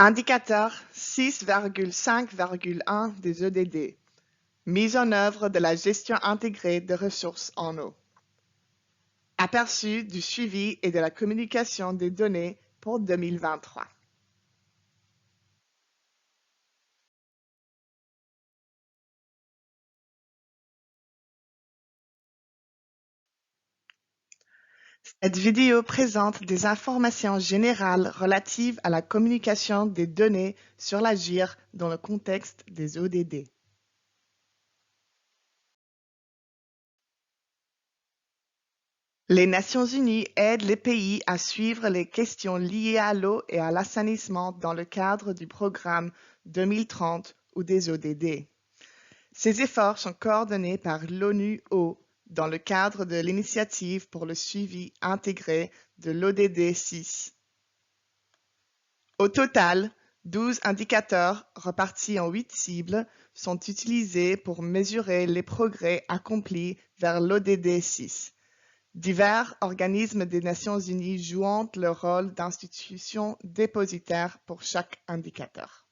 Indicateur 6,5,1 des EDD. Mise en œuvre de la gestion intégrée de ressources en eau. Aperçu du suivi et de la communication des données pour 2023. Cette vidéo présente des informations générales relatives à la communication des données sur l'agir dans le contexte des ODD. Les Nations unies aident les pays à suivre les questions liées à l'eau et à l'assainissement dans le cadre du programme 2030 ou des ODD. Ces efforts sont coordonnés par l'ONU Eau dans le cadre de l'initiative pour le suivi intégré de l'ODD 6. Au total, 12 indicateurs repartis en 8 cibles sont utilisés pour mesurer les progrès accomplis vers l'ODD 6. Divers organismes des Nations unies jouant le rôle d'institutions dépositaires pour chaque indicateur.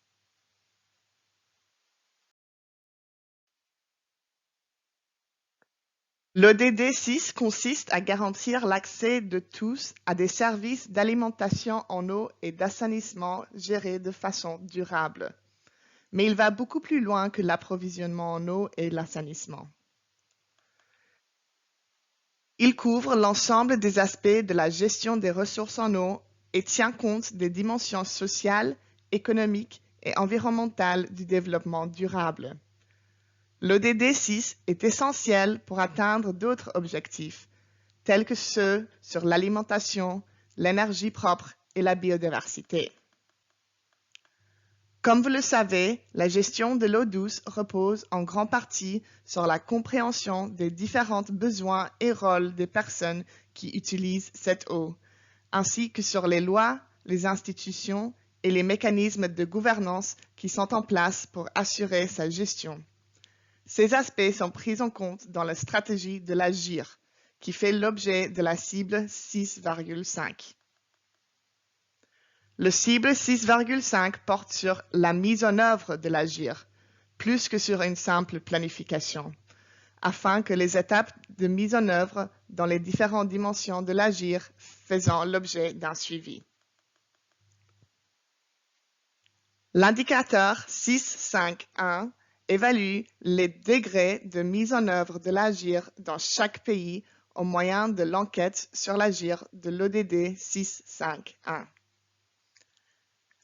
L'ODD 6 consiste à garantir l'accès de tous à des services d'alimentation en eau et d'assainissement gérés de façon durable. Mais il va beaucoup plus loin que l'approvisionnement en eau et l'assainissement. Il couvre l'ensemble des aspects de la gestion des ressources en eau et tient compte des dimensions sociales, économiques et environnementales du développement durable. L'ODD 6 est essentiel pour atteindre d'autres objectifs, tels que ceux sur l'alimentation, l'énergie propre et la biodiversité. Comme vous le savez, la gestion de l'eau douce repose en grande partie sur la compréhension des différents besoins et rôles des personnes qui utilisent cette eau, ainsi que sur les lois, les institutions et les mécanismes de gouvernance qui sont en place pour assurer sa gestion. Ces aspects sont pris en compte dans la stratégie de l'AGIR, qui fait l'objet de la cible 6,5. Le cible 6,5 porte sur la mise en œuvre de l'AGIR, plus que sur une simple planification, afin que les étapes de mise en œuvre dans les différentes dimensions de l'AGIR faisant l'objet d'un suivi. L'indicateur 6.5.1 évalue les degrés de mise en œuvre de l'AGIR dans chaque pays au moyen de l'enquête sur l'AGIR de l'ODD 6.5.1.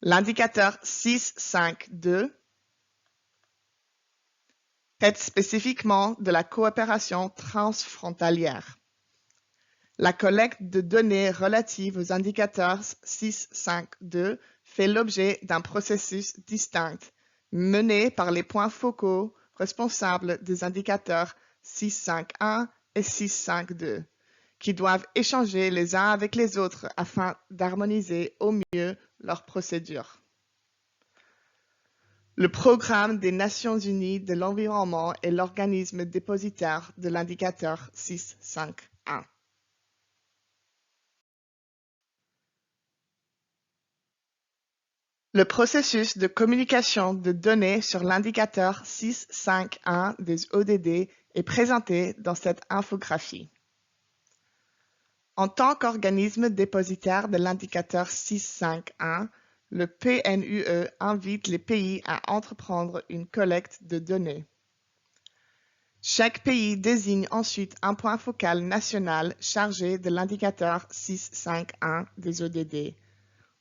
L'indicateur 6.5.2 traite spécifiquement de la coopération transfrontalière. La collecte de données relatives aux indicateurs 6.5.2 fait l'objet d'un processus distinct, mené par les points focaux responsables des indicateurs 6.5.1 et 6.5.2, qui doivent échanger les uns avec les autres afin d'harmoniser au mieux leurs procédures. Le Programme des Nations unies de l'environnement est l'organisme dépositaire de l'indicateur 6.5.1. Le processus de communication de données sur l'indicateur 6.5.1 des ODD est présenté dans cette infographie. En tant qu'organisme dépositaire de l'indicateur 6.5.1, le PNUE invite les pays à entreprendre une collecte de données. Chaque pays désigne ensuite un point focal national chargé de l'indicateur 6.5.1 des ODD,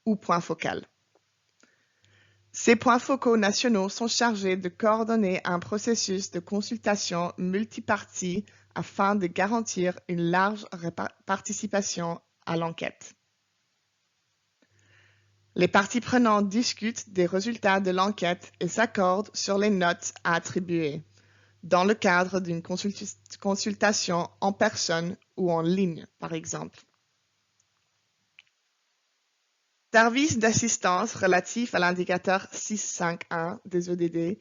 ou point focal. Ces points focaux nationaux sont chargés de coordonner un processus de consultation multipartie afin de garantir une large participation à l'enquête. Les parties prenantes discutent des résultats de l'enquête et s'accordent sur les notes à attribuer, dans le cadre d'une consultation en personne ou en ligne, par exemple. Service d'assistance relatif à l'indicateur 6.5.1 des ODD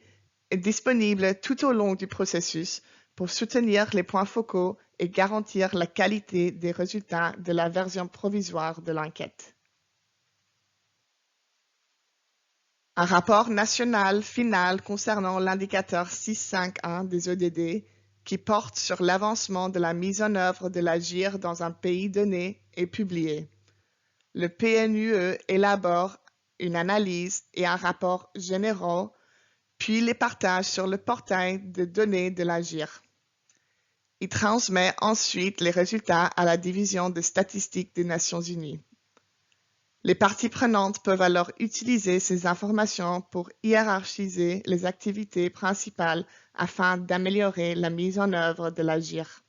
est disponible tout au long du processus pour soutenir les points focaux et garantir la qualité des résultats de la version provisoire de l'enquête. Un rapport national final concernant l'indicateur 6.5.1 des ODD qui porte sur l'avancement de la mise en œuvre de l'AGIR dans un pays donné est publié. Le PNUE élabore une analyse et un rapport généraux, puis les partage sur le portail de données de l'AGIR. Il transmet ensuite les résultats à la division de statistiques des Nations Unies. Les parties prenantes peuvent alors utiliser ces informations pour hiérarchiser les activités principales afin d'améliorer la mise en œuvre de l'AGIR.